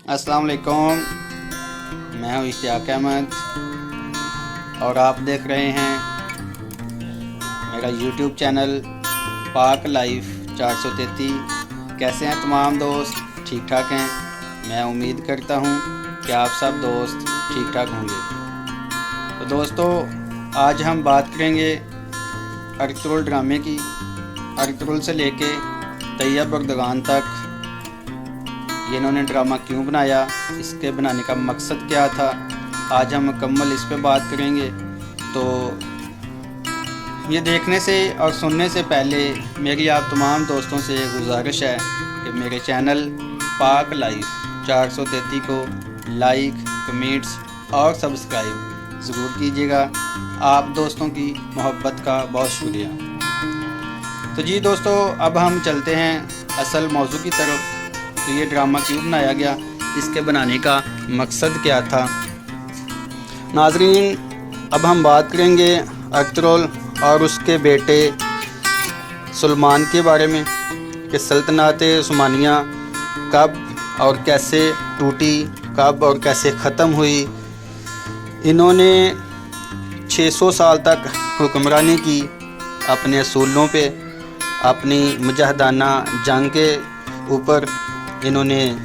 अस्सलाम वालेकुम। मैं हूँ इश्तियाक अहमद और आप देख रहे हैं मेरा यूट्यूब चैनल पाक लाइफ 433। कैसे हैं तमाम दोस्त? ठीक ठाक हैं? मैं उम्मीद करता हूँ कि आप सब दोस्त ठीक ठाक होंगे। तो दोस्तों, आज हम बात करेंगे अर्तुगरुल ड्रामे की। अर्तुगरुल से लेके तैयब बगदान तक ये इन्होंने ड्रामा क्यों बनाया, इसके बनाने का मकसद क्या था, आज हम मुकम्मल इस पे बात करेंगे। तो ये देखने से और सुनने से पहले मेरी आप तमाम दोस्तों से गुजारिश है कि मेरे चैनल पाक लाइफ 433 को लाइक, कमेंट्स और सब्सक्राइब ज़रूर कीजिएगा। आप दोस्तों की मोहब्बत का बहुत शुक्रिया। तो जी दोस्तों, अब हम चलते हैं असल मौजू की तरफ। तो ये ड्रामा क्यों बनाया गया, इसके बनाने का मकसद क्या था। नाजरीन, अब हम बात करेंगे अर्तुगरुल और उसके बेटे सुलेमान के बारे में कि सल्तनत उस्मानिया कब और कैसे टूटी, कब और कैसे ख़त्म हुई। इन्होंने 600 साल तक हुक्मरानी की अपने असूलों पे, अपनी मुजाहिदाना जंग के ऊपर। इन्होंने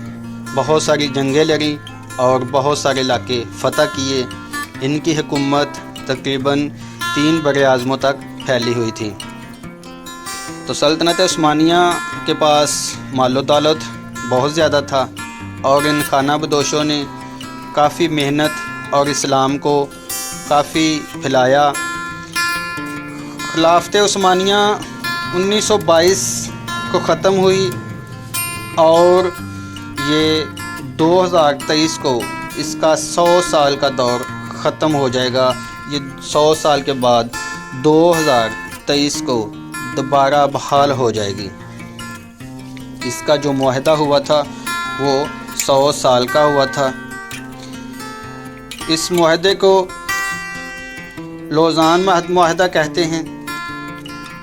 बहुत सारी जंगें लड़ी और बहुत सारे इलाके फ़तह किए। इनकी हुकूमत तकरीबन 3 बड़े आज़मों तक फैली हुई थी। तो सल्तनत उस्मानिया के पास मालो दौलत बहुत ज़्यादा था और इन खाना बदोशों ने काफ़ी मेहनत और इस्लाम को काफ़ी फैलाया। खिलाफत उस्मानिया 1922 को ख़त्म हुई और ये 2023 को इसका 100 साल का दौर ख़त्म हो जाएगा। ये 100 साल के बाद 2023 को दोबारा बहाल हो जाएगी। इसका जो मुआहदा हुआ था वो 100 साल का हुआ था। इस मुआहदे को लौज़ान मुआहदा कहते हैं,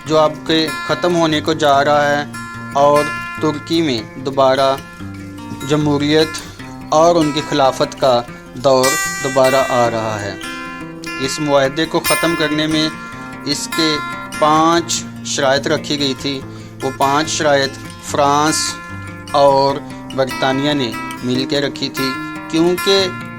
जो आपके ख़त्म होने को जा रहा है और तुर्की में दोबारा जमहूरियत और उनकी खिलाफत का दौर दोबारा आ रहा है। इस मुआहदे को ख़त्म करने में इसके 5 शराइत रखी गई थी। वो 5 शराइत फ्रांस और बरतानिया ने मिल के रखी थी, क्योंकि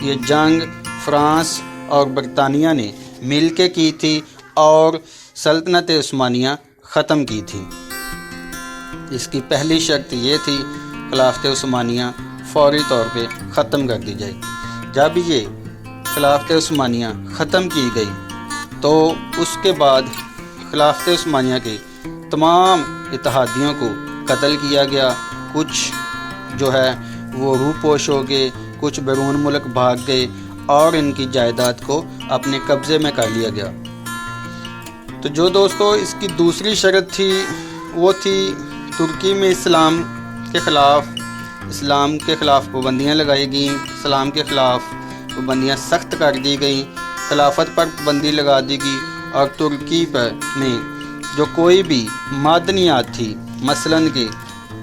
ये जंग फ्रांस और बरतानिया ने मिल के की थी और सल्तनत उस्मानिया ख़त्म की थी। इसकी पहली शर्त ये थी खिलाफत उस्मानिया फ़ौरी तौर पे ख़त्म कर दी जाए। जब ये खिलाफत उस्मानिया ख़त्म की गई तो उसके बाद खिलाफत उस्मानिया के तमाम इत्तेहादियों को कत्ल किया गया। कुछ जो है वो रूपोश हो गए, कुछ बैरून मुल्क भाग गए और इनकी जायदाद को अपने कब्ज़े में कर लिया गया। तो जो दोस्तों इसकी दूसरी शर्त थी वो थी तुर्की में इस्लाम के ख़िलाफ़ पाबंदियाँ लगाई गई, इस्लाम के ख़िलाफ़ पाबंदियाँ सख्त कर दी गई, खिलाफत पर पाबंदी लगा दी गई और तुर्की पर में जो कोई भी मादनियात थी, मसलन के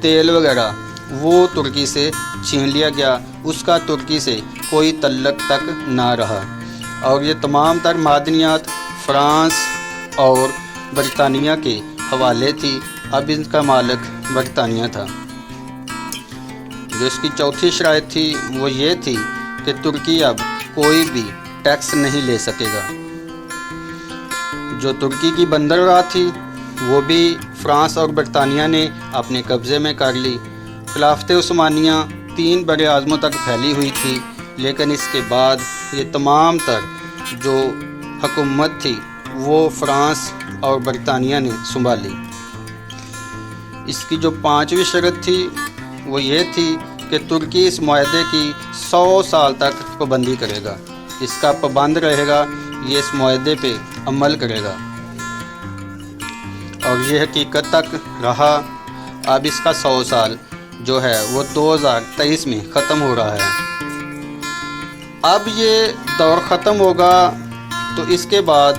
तेल वगैरह, वो तुर्की से छीन लिया गया। उसका तुर्की से कोई तल्लक तक ना रहा और ये तमाम तर मादनियात फ्रांस और बरतानिया के हवाले थी। अब इसका मालिक बरतानिया था। जो इसकी चौथी शराइत थी वो ये थी कि तुर्की अब कोई भी टैक्स नहीं ले सकेगा। जो तुर्की की बंदरगाह थी वो भी फ्रांस और बरतानिया ने अपने कब्ज़े में कर ली। खिलाफत उस्मानिया 3 बड़े आज़मों तक फैली हुई थी, लेकिन इसके बाद ये तमाम तर जो हुकूमत थी वो फ्रांस और बरतानिया ने संभाली। इसकी जो 5वीं शर्त थी वो ये थी कि तुर्की इस मुआहदे की 100 साल तक पाबंदी करेगा, इसका पाबंद रहेगा, ये इस मुआहदे पे अमल करेगा और ये हकीकत तक रहा। अब इसका 100 साल जो है वो 2023 में ख़त्म हो रहा है। अब ये दौर ख़त्म होगा तो इसके बाद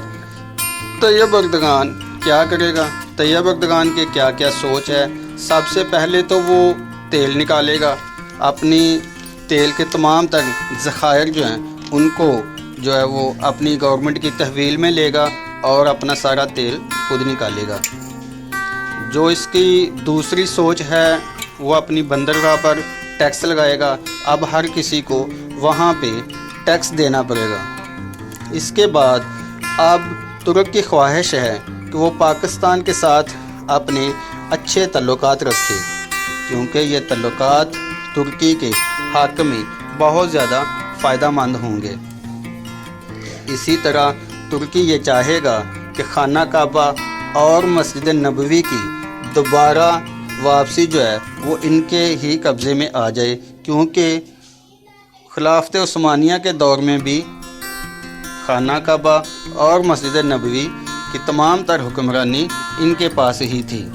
तैयब बगदान क्या करेगा। तैयब बगदान के क्या क्या सोच है। सबसे पहले तो वो तेल निकालेगा, अपनी تیل کے تمام تر ذخائر جو ہیں ان کو جو ہے وہ اپنی گورنمنٹ کی تحویل میں لے گا اور اپنا سارا تیل خود نکالے گا۔ جو اس کی دوسری سوچ ہے وہ اپنی بندرگاہ پر ٹیکس لگائے گا۔ اب ہر کسی کو وہاں پہ ٹیکس دینا پڑے گا۔ اس کے بعد اب ترک کی خواہش ہے کہ وہ پاکستان کے ساتھ اپنے اچھے تعلقات رکھے، کیونکہ یہ تعلقات ترکی کے حق میں بہت زیادہ فائدہ مند ہوں گے۔ اسی طرح ترکی یہ چاہے گا کہ خانہ کعبہ اور مسجد نبوی کی دوبارہ واپسی جو ہے وہ ان کے ہی قبضے میں آ جائے، کیونکہ خلافت عثمانیہ کے دور میں بھی خانہ کعبہ اور مسجد نبوی کی تمام تر حکمرانی ان کے پاس ہی تھی۔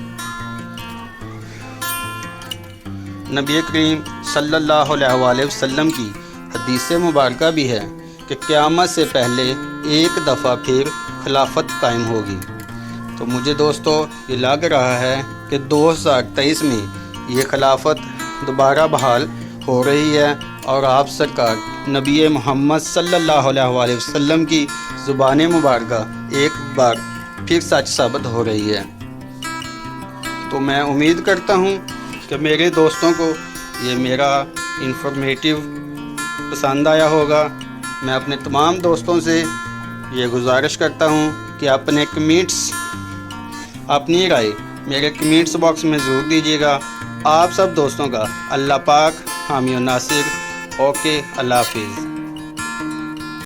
نبی کریم صلی اللہ علیہ وآلہ وسلم کی حدیث مبارکہ بھی ہے کہ قیامت سے پہلے ایک دفعہ پھر خلافت قائم ہوگی۔ تو مجھے دوستو یہ لگ رہا ہے کہ 2023 میں یہ خلافت دوبارہ بحال ہو رہی ہے اور آپ سرکار نبی محمد صلی اللہ علیہ وآلہ وسلم کی زبان مبارکہ ایک بار پھر سچ ثابت ہو رہی ہے۔ تو میں امید کرتا ہوں کہ میرے دوستوں کو یہ میرا انفارمیٹیو پسند آیا ہوگا۔ میں اپنے تمام دوستوں سے یہ گزارش کرتا ہوں کہ اپنے کمنٹس، اپنی رائے میرے کمنٹس باکس میں ضرور دیجیے گا۔ آپ سب دوستوں کا اللہ پاک حامی و ناصر۔ اوکے، اللہ حافظ۔